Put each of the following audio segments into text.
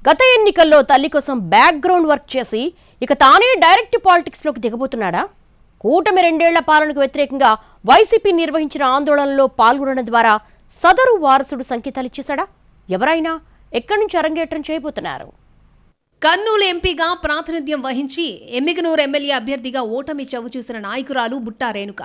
గత ఎన్నికల్లో తల్లి కోసం బ్యాక్గ్రౌండ్ వర్క్ చేసి ఇక తానే డైరెక్ట్ పాలిటిక్స్లోకి దిగబోతున్నాడా? కూటమి 2 ఏళ్ల పాలనకు వ్యతిరేకంగా వైసీపీ నిర్వహించిన ఆందోళనలో పాల్గొనడం ద్వారా సదరు వారసుడు సంకేతాలు ఇచ్చేశాడా? ఎవరైనా ఎక్కడి నుంచి అరంగేట్రం చేయబోతున్నారు? కర్నూలు ఎంపీగా ప్రాతినిధ్యం వహించి ఎమ్మిగనూరు ఎమ్మెల్యే అభ్యర్థిగా ఓటమి చవిచూసిన నాయకురాలు బుట్టా రేణుక.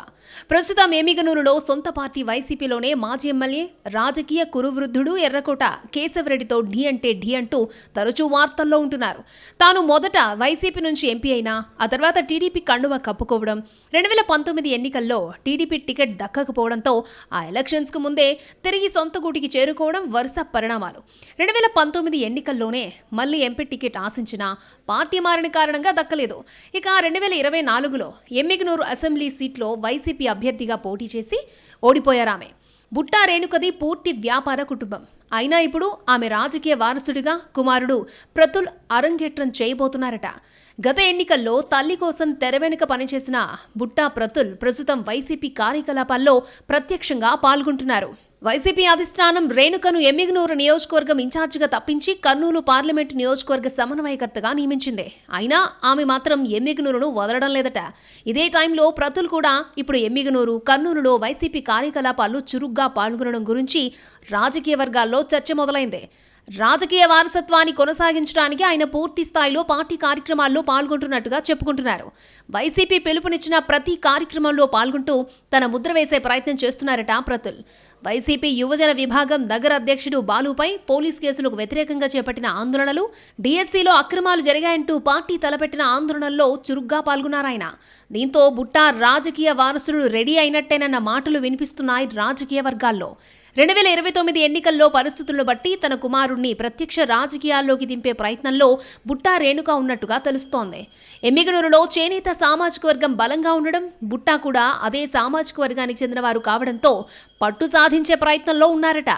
ప్రస్తుతం ఎమ్మిగనూరులో సొంత పార్టీ వైసీపీలోనే మాజీ ఎమ్మెల్యే, రాజకీయ కురువృద్ధుడు ఎర్రకోట కేశవరెడ్డితో ఢీ అంటే ఢీ అంటూ తరచూ వార్తల్లో ఉంటున్నారు. తాను మొదట వైసీపీ నుంచి ఎంపీ అయినా ఆ తర్వాత టీడీపీ కండువా కప్పుకోవడం, 2019 ఎన్నికల్లో టీడీపీ టికెట్ దక్కకపోవడంతో ఆ ఎలక్షన్స్కు ముందే తిరిగి సొంత గూటికి చేరుకోవడం వరుస పరిణామాలు. 2019 ఎన్నికల్లోనే మళ్లీ ఎంపీ టికెట్ ఆశించిన పార్టీ మారిన కారణంగా దక్కలేదు. ఇక 2024లో ఎమ్మిగనూరు అసెంబ్లీ సీట్లో వైసీపీ అభ్యర్థిగా పోటీ చేసి ఓడిపోయారామె. బుట్టా రేణుకది పూర్తి వ్యాపార కుటుంబం. అయినా ఇప్పుడు ఆమె రాజకీయ వారసుడిగా కుమారుడు ప్రతుల్ అరంగేట్రం చేయబోతున్నారట. గత ఎన్నికల్లో తల్లి కోసం తెర వెనుక పనిచేసిన బుట్టా ప్రతుల్ ప్రస్తుతం వైసీపీ కార్యకలాపాల్లో ప్రత్యక్షంగా పాల్గొంటున్నారు. వైసీపీ అధిష్టానం రేణుకను ఎమ్మిగనూరు నియోజకవర్గం ఇన్ఛార్జిగా తప్పించి కర్నూలు పార్లమెంటు నియోజకవర్గ సమన్వయకర్తగా నియమించింది. అయినా ఆమె మాత్రం ఎమ్మిగనూరును వదలడం లేదట. ఇదే టైంలో ప్రతుల్ కూడా ఇప్పుడు ఎమ్మిగనూరు, కర్నూలులో వైసీపీ కార్యకలాపాల్లో చురుగ్గా పాల్గొనడం గురించి రాజకీయ వర్గాల్లో చర్చ మొదలైంది. రాజకీయ వారసత్వాన్ని కొనసాగించడానికి ఆయన పూర్తి స్థాయిలో పార్టీ కార్యక్రమాల్లో పాల్గొంటున్నట్టుగా చెప్పుకుంటున్నారు. వైసీపీ పిలుపునిచ్చిన ప్రతి కార్యక్రమంలో పాల్గొంటూ తన ముద్ర వేసే ప్రయత్నం చేస్తున్నారట ప్రతుల్. వైసీపీ యువజన విభాగం నగర అధ్యక్షుడు బాలుపై పోలీస్ కేసులకు వ్యతిరేకంగా చేపట్టిన ఆందోళనలు, డీఎస్సీలో అక్రమాలు జరిగాయంటూ పార్టీ తలపెట్టిన ఆందోళనల్లో చురుగ్గా పాల్గొన్నారాయన. దీంతో బుట్టా రాజకీయ వారసుడు రెడీ అయినట్టేనన్న మాటలు వినిపిస్తున్నాయి రాజకీయ వర్గాల్లో. 2029 ఎన్నికల్లో పరిస్థితులను బట్టి తన కుమారుణ్ణి ప్రత్యక్ష రాజకీయాల్లోకి దింపే ప్రయత్నంలో బుట్టా రేణుక ఉన్నట్టుగా తెలుస్తోంది. ఎమ్మిగనూరులో చేనేత సామాజిక వర్గం బలంగా ఉండడం, బుట్టా కూడా అదే సామాజిక వర్గానికి చెందినవారు కావడంతో పట్టు సాధించే ప్రయత్నంలో ఉన్నారట.